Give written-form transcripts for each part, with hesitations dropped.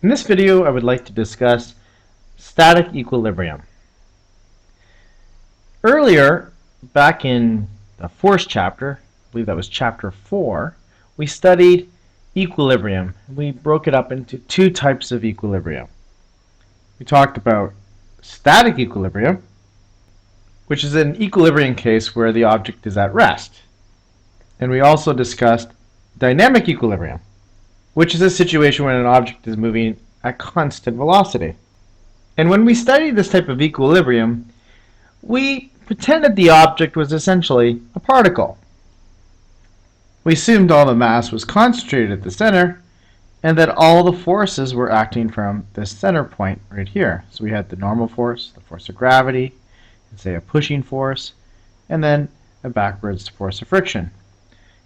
In this video, I would like to discuss static equilibrium. Earlier, back in the force chapter, I believe that was chapter 4, we studied equilibrium. We broke it up into two types of equilibrium. We talked about static equilibrium, which is an equilibrium case where the object is at rest. And we also discussed dynamic equilibrium, which is a situation when an object is moving at constant velocity. And when we studied this type of equilibrium, we pretended the object was essentially a particle. We assumed all the mass was concentrated at the center, and that all the forces were acting from this center point right here. So we had the normal force, the force of gravity, and say a pushing force, and then a backwards force of friction.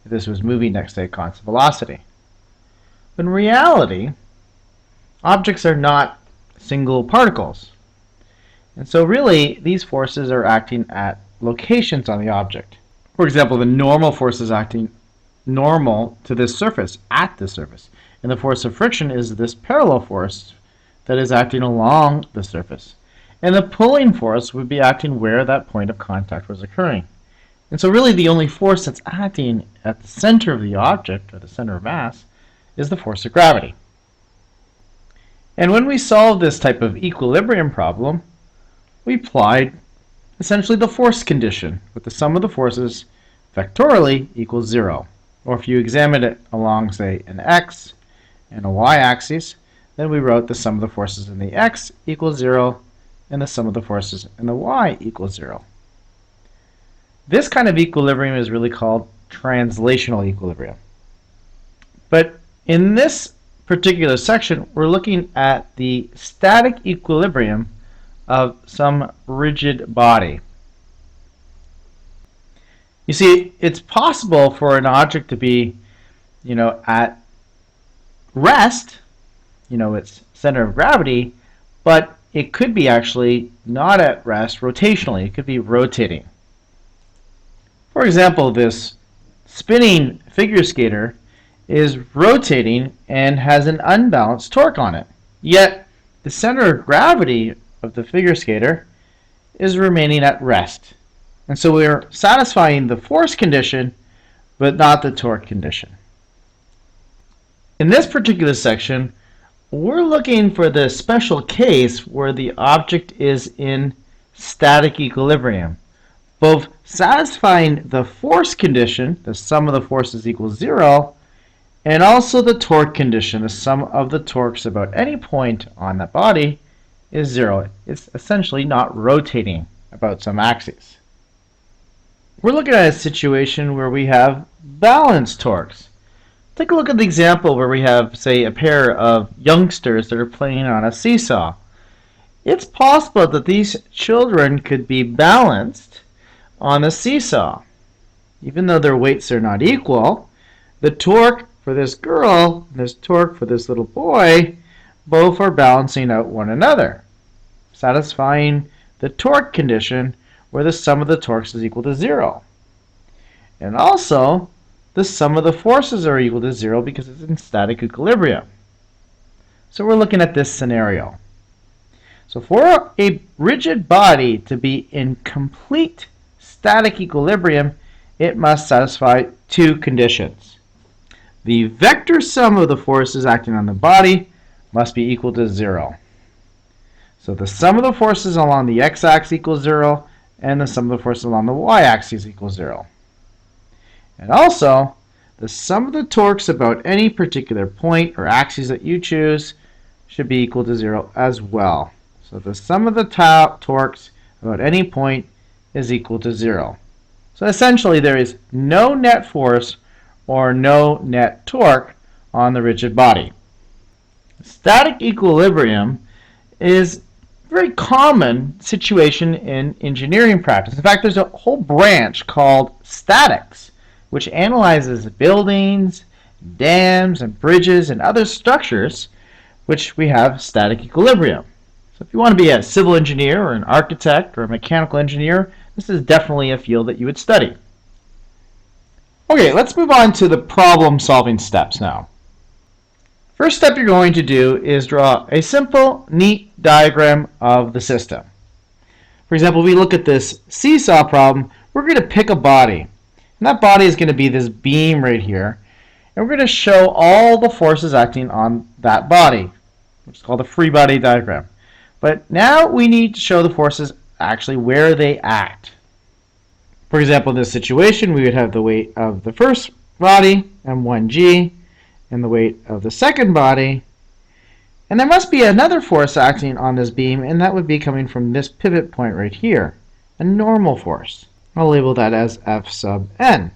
If this was moving next to a constant velocity. In reality, objects are not single particles. And so really, these forces are acting at locations on the object. For example, the normal force is acting normal to this surface, at this surface. And the force of friction is this parallel force that is acting along the surface. And the pulling force would be acting where that point of contact was occurring. And so really the only force that's acting at the center of the object, or the center of mass, is the force of gravity. And when we solved this type of equilibrium problem, we applied essentially the force condition, with the sum of the forces vectorially equals 0. Or if you examine it along, say, an x and a y-axis, then we wrote the sum of the forces in the x equals 0, and the sum of the forces in the y equals 0. This kind of equilibrium is really called translational equilibrium. But in this particular section, we're looking at the static equilibrium of some rigid body. You see, it's possible for an object to be, at rest, its center of gravity, but it could be actually not at rest rotationally. It could be rotating. For example, this spinning figure skater is rotating and has an unbalanced torque on it. Yet, the center of gravity of the figure skater is remaining at rest. And so we're satisfying the force condition, but not the torque condition. In this particular section, we're looking for the special case where the object is in static equilibrium, both satisfying the force condition, the sum of the forces equals 0, and also the torque condition, the sum of the torques about any point on that body is 0. It's essentially not rotating about some axis. We're looking at a situation where we have balanced torques. Take a look at the example where we have, say, a pair of youngsters that are playing on a seesaw. It's possible that these children could be balanced on a seesaw. Even though their weights are not equal, the torque for this girl and this torque for this little boy both are balancing out one another, satisfying the torque condition where the sum of the torques is equal to 0. And also, the sum of the forces are equal to 0 because it's in static equilibrium. So we're looking at this scenario. So for a rigid body to be in complete static equilibrium, it must satisfy two conditions. The vector sum of the forces acting on the body must be equal to 0. So the sum of the forces along the x-axis equals 0, and the sum of the forces along the y-axis equals 0. And also, the sum of the torques about any particular point or axis that you choose should be equal to 0 as well. So the sum of the torques about any point is equal to 0. So essentially, there is no net force or no net torque on the rigid body. Static equilibrium is a very common situation in engineering practice. In fact, there's a whole branch called statics, which analyzes buildings, dams, and bridges and other structures which we have static equilibrium. So if you want to be a civil engineer or an architect or a mechanical engineer, this is definitely a field that you would study. Okay, let's move on to the problem-solving steps now. First step you're going to do is draw a simple, neat diagram of the system. For example, we look at this seesaw problem, we're going to pick a body. And that body is going to be this beam right here. And we're going to show all the forces acting on that body, which is called a Freebody Diagram. But now we need to show the forces actually where they act. For example, in this situation, we would have the weight of the first body, m1g, and the weight of the second body. And there must be another force acting on this beam, and that would be coming from this pivot point right here, a normal force. I'll label that as F sub n.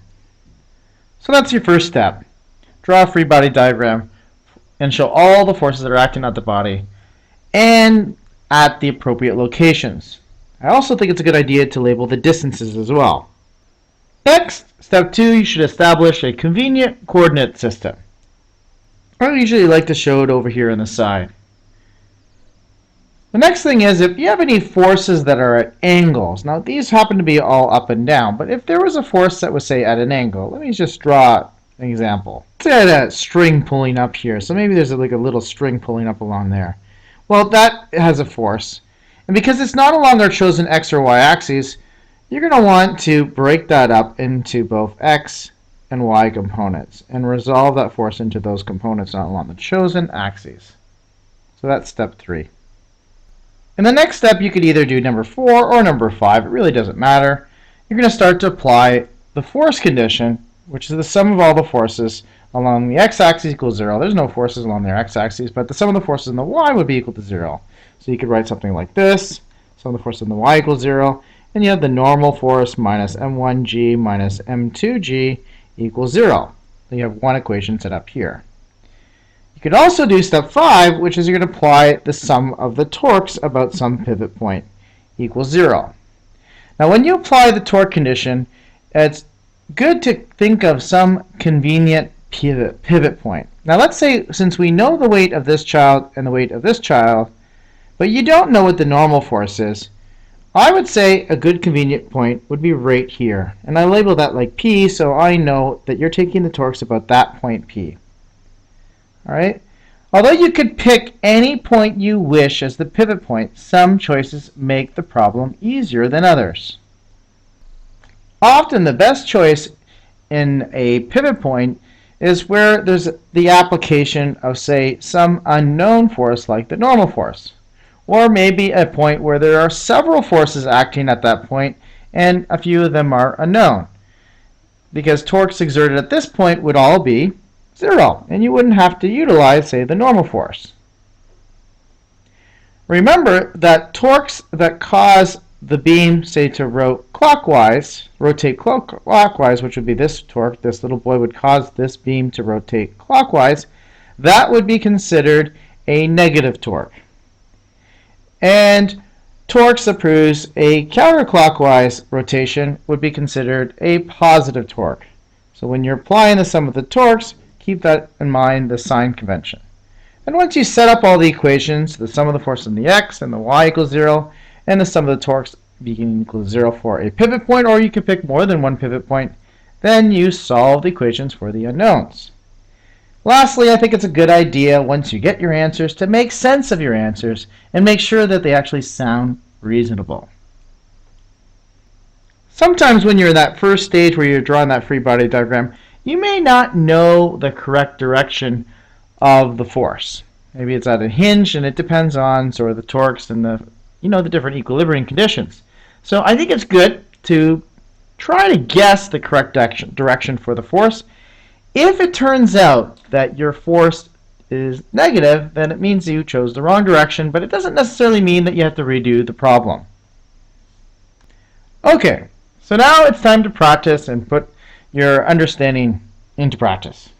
So that's your first step. Draw a free body diagram and show all the forces that are acting at the body and at the appropriate locations. I also think it's a good idea to label the distances as well. Next, step 2, you should establish a convenient coordinate system. I usually like to show it over here on the side. The next thing is, if you have any forces that are at angles, now these happen to be all up and down, but if there was a force that was, say, at an angle, let me just draw an example. Let's say I had a string pulling up here, so maybe there's like a little string pulling up along there. Well, that has a force, and because it's not along our chosen x or y axes, you're going to want to break that up into both x and y components and resolve that force into those components not along the chosen axes. So that's step 3. In the next step, you could either do number 4 or number 5. It really doesn't matter. You're going to start to apply the force condition, which is the sum of all the forces along the x-axis equals 0. There's no forces along their x-axis, but the sum of the forces in the y would be equal to 0. So you could write something like this. Sum of the forces in the y equals 0. And you have the normal force minus m1g minus m2g equals 0. So you have one equation set up here. You could also do step 5, which is you're going to apply the sum of the torques about some pivot point equals 0. Now when you apply the torque condition, it's good to think of some convenient pivot point. Now let's say, since we know the weight of this child and the weight of this child, but you don't know what the normal force is, I would say a good convenient point would be right here. And I label that like P, so I know that you're taking the torques about that point P. Alright? Although you could pick any point you wish as the pivot point, some choices make the problem easier than others. Often the best choice in a pivot point is where there's the application of, say, some unknown force like the normal force. Or maybe a point where there are several forces acting at that point and a few of them are unknown. Because torques exerted at this point would all be 0, and you wouldn't have to utilize, say, the normal force. Remember that torques that cause the beam, say, to rotate clockwise, which would be this torque, this little boy would cause this beam to rotate clockwise, that would be considered a negative torque. And torques that produce a counterclockwise rotation would be considered a positive torque. So when you're applying the sum of the torques, keep that in mind, the sign convention. And once you set up all the equations, the sum of the force in the x and the y equals 0, and the sum of the torques being equal to 0 for a pivot point, or you could pick more than one pivot point, then you solve the equations for the unknowns. Lastly, I think it's a good idea, once you get your answers, to make sense of your answers and make sure that they actually sound reasonable. Sometimes when you're in that first stage where you're drawing that free body diagram, you may not know the correct direction of the force. Maybe it's at a hinge and it depends on sort of the torques and the different equilibrium conditions. So I think it's good to try to guess the correct direction for the force. If it turns out that your force is negative, then it means you chose the wrong direction, but it doesn't necessarily mean that you have to redo the problem. Okay, so now it's time to practice and put your understanding into practice.